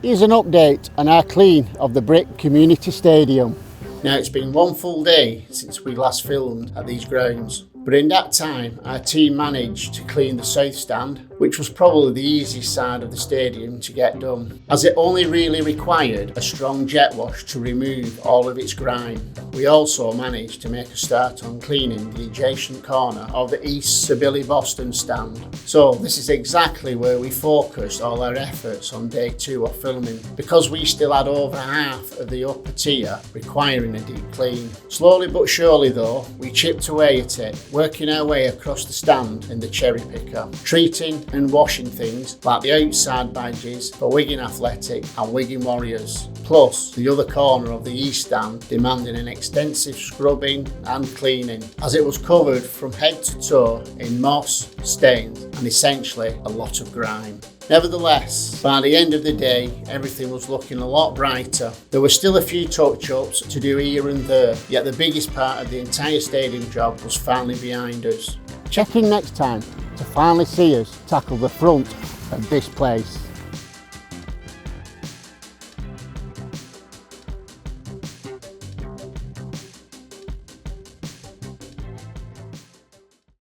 Here's an update on our clean of the brick community stadium. Now, it's been one full day since we last filmed at these grounds, but in that time our team managed to clean the south stand, which was probably the easiest side of the stadium to get done, as it only really required a strong jet wash to remove all of its grime. We also managed to make a start on cleaning the adjacent corner of the East Steadily Boston stand. So this is exactly where we focused all our efforts on day 2 of filming, because we still had over half of the upper tier requiring a deep clean. Slowly but surely though, we chipped away at it, working our way across the stand in the cherry picker, treating and washing things like the outside badges for Wigan Athletic and Wigan Warriors, plus the other corner of the east stand demanding an extensive scrubbing and cleaning, as it was covered from head to toe in moss, stains and essentially a lot of grime. Nevertheless, by the end of the day, everything was looking a lot brighter. There were still a few touch-ups to do here and there, yet the biggest part of the entire stadium job was finally behind us. Check in next time to finally see us tackle the front of this place.